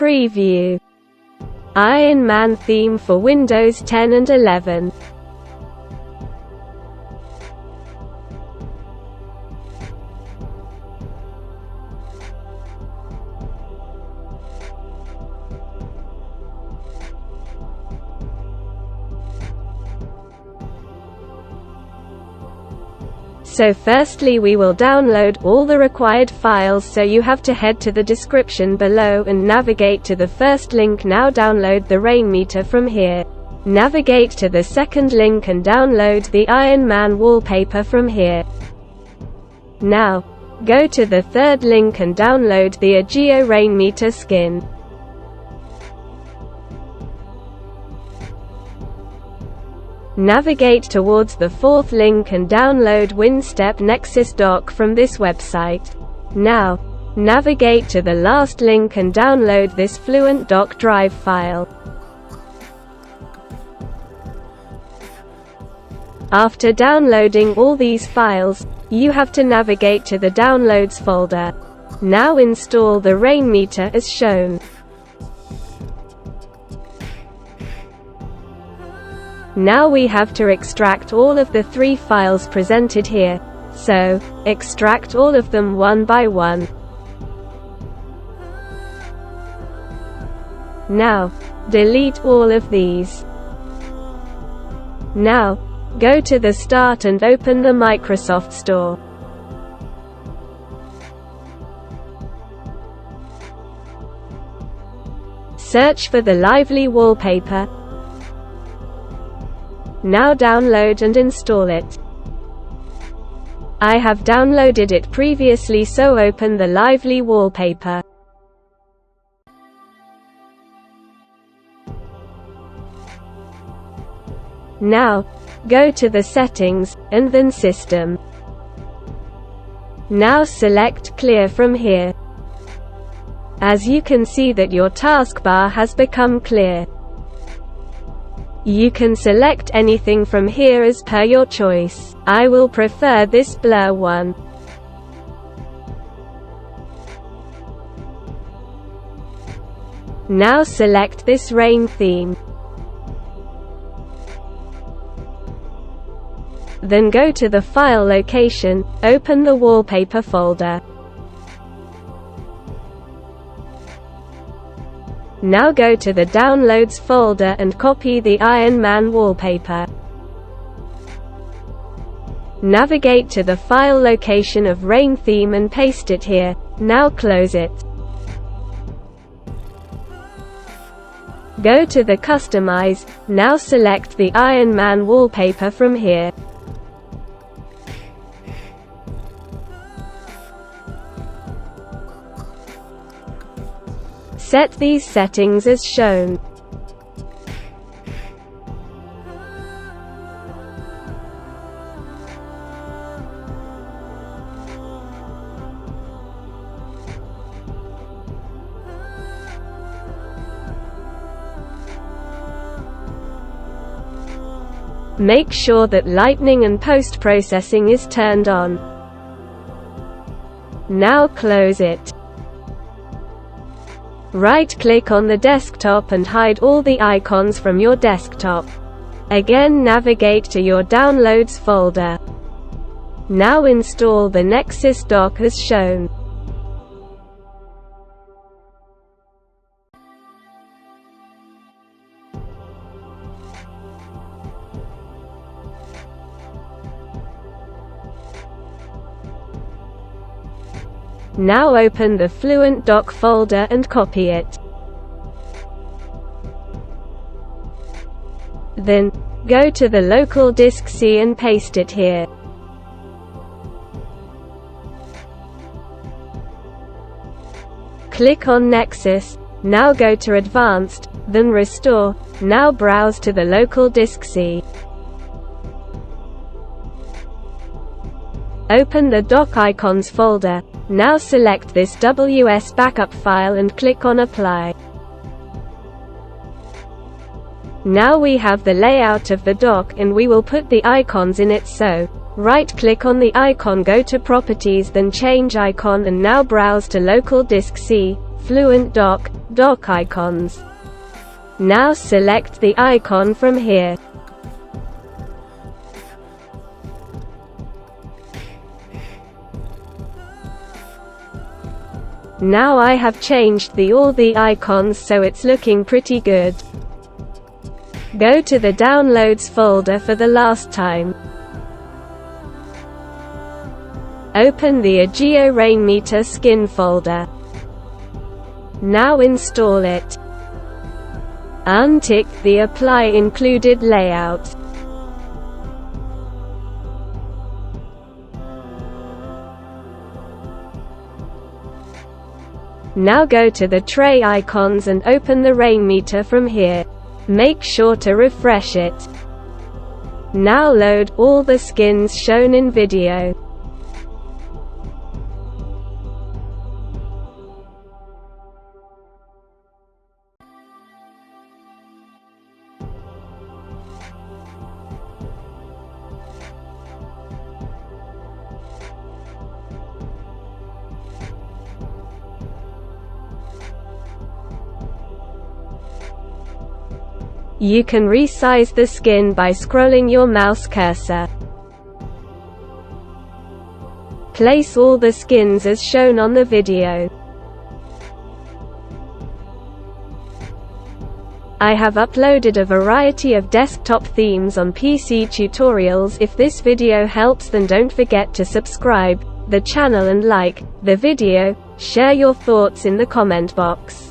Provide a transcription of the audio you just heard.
Preview. Ironman theme for Windows 10 and 11. So firstly we will download all the required files, so you have to head to the description below and navigate to the first link. Now download the Rainmeter from here. Navigate to the second link and download the Man Wallpaper from here. Now, go to the third link and download the Ageo Rainmeter skin. Navigate towards the fourth link and download Winstep Nexus dock from this website. Now, navigate to the last link and download this Fluent dock drive file. After downloading all these files, you have to navigate to the Downloads folder. Now install the Rainmeter as shown. Now we have to extract all of the 3 files presented here, so, extract all of them one by one. Now, delete all of these. Now, go to the Start and open the Microsoft Store. Search for the Lively wallpaper. Now download and install it. I have downloaded it previously, so open the Lively wallpaper. Now, go to the Settings, and then System. Now select Clear from here. As you can see that your taskbar has become clear. You can select anything from here as per your choice. I will prefer this blur one. Now select this rain theme. Then go to the file location, open the wallpaper folder. Now go to the Downloads folder and copy the Man wallpaper. Navigate to the file location of Rain theme and paste it here. Now close it. Go to the Customize. Now select the Man wallpaper from here. Set these settings as shown. Make sure that Lightning and post-processing is turned on. Now close it. Right-click on the desktop and hide all the icons from your desktop. Again navigate to your Downloads folder. Now install the Nexus dock as shown. Now open the Fluent dock folder and copy it. Then, go to the local disk C and paste it here. Click on Nexus. Now go to Advanced, then Restore. Now browse to the local disk C. Open the Dock Icons folder. Now select this WS backup file and click on Apply. Now we have the layout of the dock and we will put the icons in it, so right-click on the icon, go to Properties, then Change Icon, and now browse to Local Disk C. Fluent dock icons. Now select the icon from here. Now I have changed all the icons, so it's looking pretty good. Go to the Downloads folder for the last time. Open the Ageo Rainmeter skin folder. Now install it. Untick the Apply Included layout. Now go to the tray icons and open the Rainmeter from here. Make sure to refresh it. Now load all the skins shown in video. You can resize the skin by scrolling your mouse cursor. Place all the skins as shown on the video. I have uploaded a variety of desktop themes on PC tutorials. If this video helps, then don't forget to subscribe the channel and like the video. Share your thoughts in the comment box.